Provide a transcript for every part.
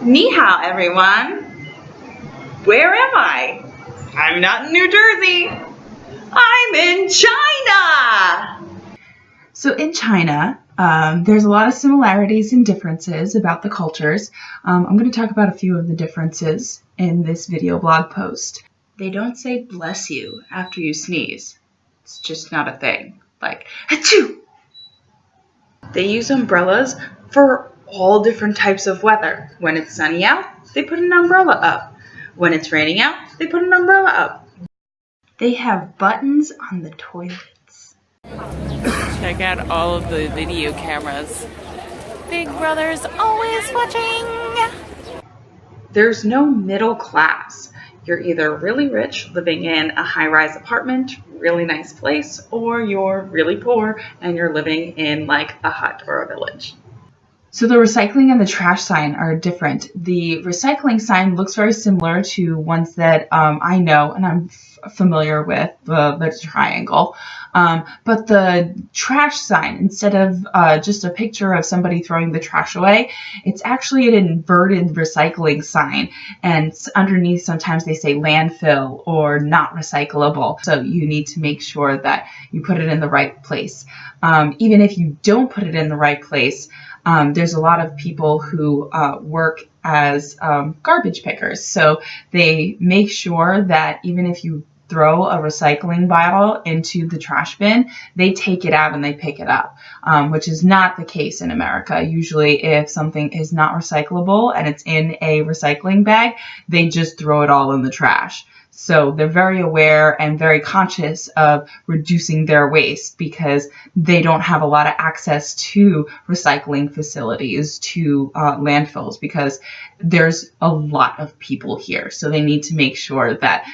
Ni hao, everyone. Where am I? I'm not in New Jersey. I'm in China. So in China, there's a lot of similarities and differences about the cultures. I'm going to talk about a few of the differences in this video blog post. They don't say bless you after you sneeze. It's just not a thing. Like, achoo! They use umbrellas for all different types of weather. When it's sunny out, they put an umbrella up. When it's raining out, they put an umbrella up. They have buttons on the toilets. Check out all of the video cameras. Big Brother's always watching. There's no middle class. You're either really rich, living in a high-rise apartment, really nice place, or you're really poor and you're living in like a hut or a village. So the recycling and the trash sign are different. The recycling sign looks very similar to ones that I know and I'm familiar with, the triangle. But the trash sign, instead of just a picture of somebody throwing the trash away, it's actually an inverted recycling sign. And underneath, sometimes they say landfill or not recyclable. So you need to make sure that you put it in the right place. Even if you don't put it in the right place, there's a lot of people who work as garbage pickers. So they make sure that even if you throw a recycling bottle into the trash bin, they take it out and they pick it up, which is not the case in America. Usually if something is not recyclable and it's in a recycling bag, they just throw it all in the trash. So they're very aware and very conscious of reducing their waste because they don't have a lot of access to recycling facilities, to landfills, because there's a lot of people here. So they need to make sure that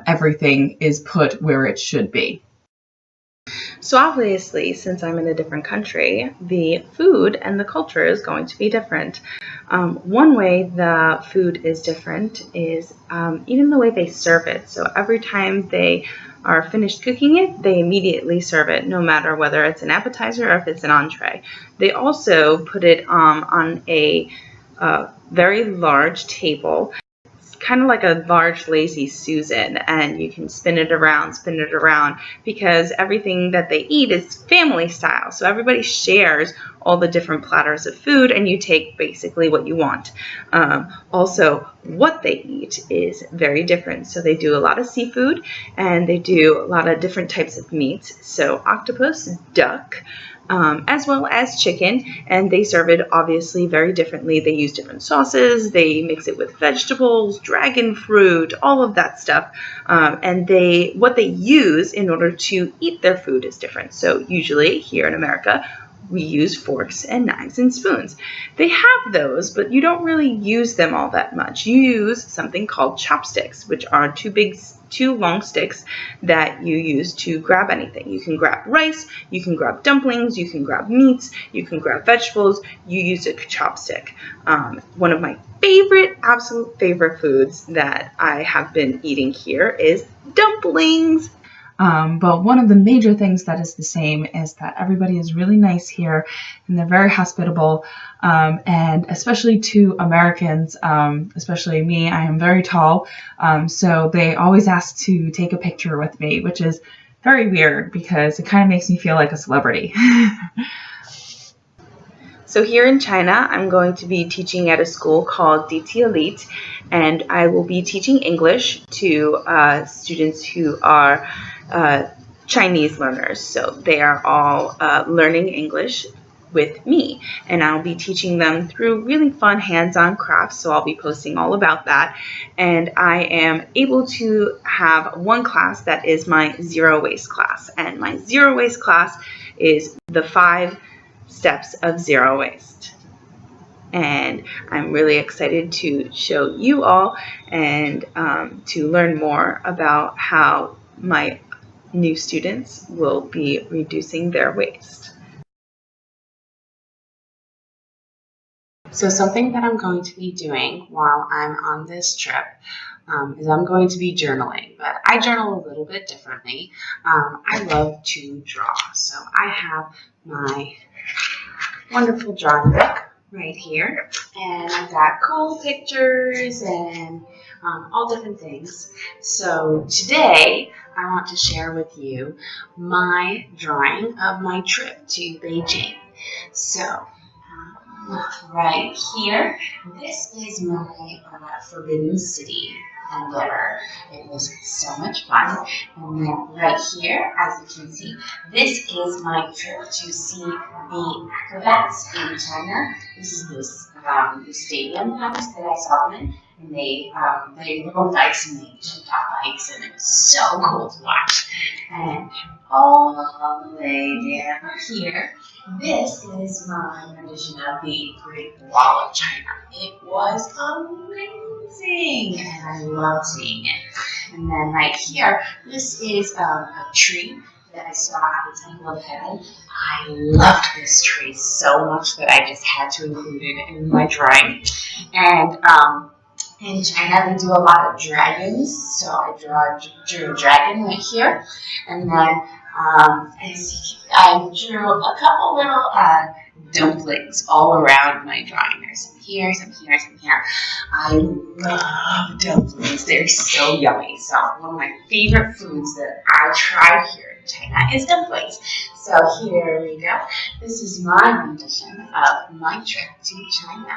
everything is put where it should be. So obviously, since I'm in a different country, the food and the culture is going to be different. One way the food is different is even the way they serve it. So every time they are finished cooking it, they immediately serve it, no matter whether it's an appetizer or if it's an entree. They also put it on a very large table. Kind of like a large lazy Susan, and you can spin it around, because everything that they eat is family style. So everybody shares all the different platters of food and you take basically what you want. Also, what they eat is very different. So they do a lot of seafood and they do a lot of different types of meats. So octopus, duck, as well as chicken, and they serve it obviously very differently. They use different sauces, they mix it with vegetables, dragon fruit, all of that stuff, and what they use in order to eat their food is different. So usually here in America, we use forks and knives and spoons. They have those, but you don't really use them all that much. You use something called chopsticks, which are two long sticks that you use to grab anything. You can grab rice, you can grab dumplings, you can grab meats, you can grab vegetables. You use a chopstick. One of my absolute favorite foods that I have been eating here is dumplings. But one of the major things that is the same is that everybody is really nice here and they're very hospitable, and especially to Americans, especially me, I am very tall, so they always ask to take a picture with me, which is very weird because it kind of makes me feel like a celebrity. So here in China, I'm going to be teaching at a school called DT Elite, and I will be teaching English to students who are Chinese learners. So they are all learning English with me, and I'll be teaching them through really fun hands-on crafts, so I'll be posting all about that. And I am able to have one class that is my zero waste class, and my zero waste class is the 5 steps of zero waste. And I'm really excited to show you all and to learn more about how my new students will be reducing their waste. So something that I'm going to be doing while I'm on this trip is I'm going to be journaling, but I journal a little bit differently. I love to draw, so I have my wonderful drawing book right here. And I've got cool pictures and all different things. So today I want to share with you my drawing of my trip to Beijing. So right here, this is my Forbidden City endeavor. It was so much fun. And then right here, as you can see, this is my trip to see the acrobats in China. This is the stadium house that I saw them in. And they rode bikes and they jumped off bikes, and it was so cool to watch. And all the way down here, this is my rendition of the Great Wall of China. It was amazing, and I loved seeing it. And then right here, this is a tree that I saw at the Temple of Heaven. I loved this tree so much that I just had to include it in my drawing. And in China, they do a lot of dragons, so I drew a dragon right here, and then I drew a couple little dumplings all around my drawing. There's some here, some here, some here. I love dumplings. They're so yummy. So one of my favorite foods that I try here in China is dumplings. So here we go. This is my rendition of my trip to China.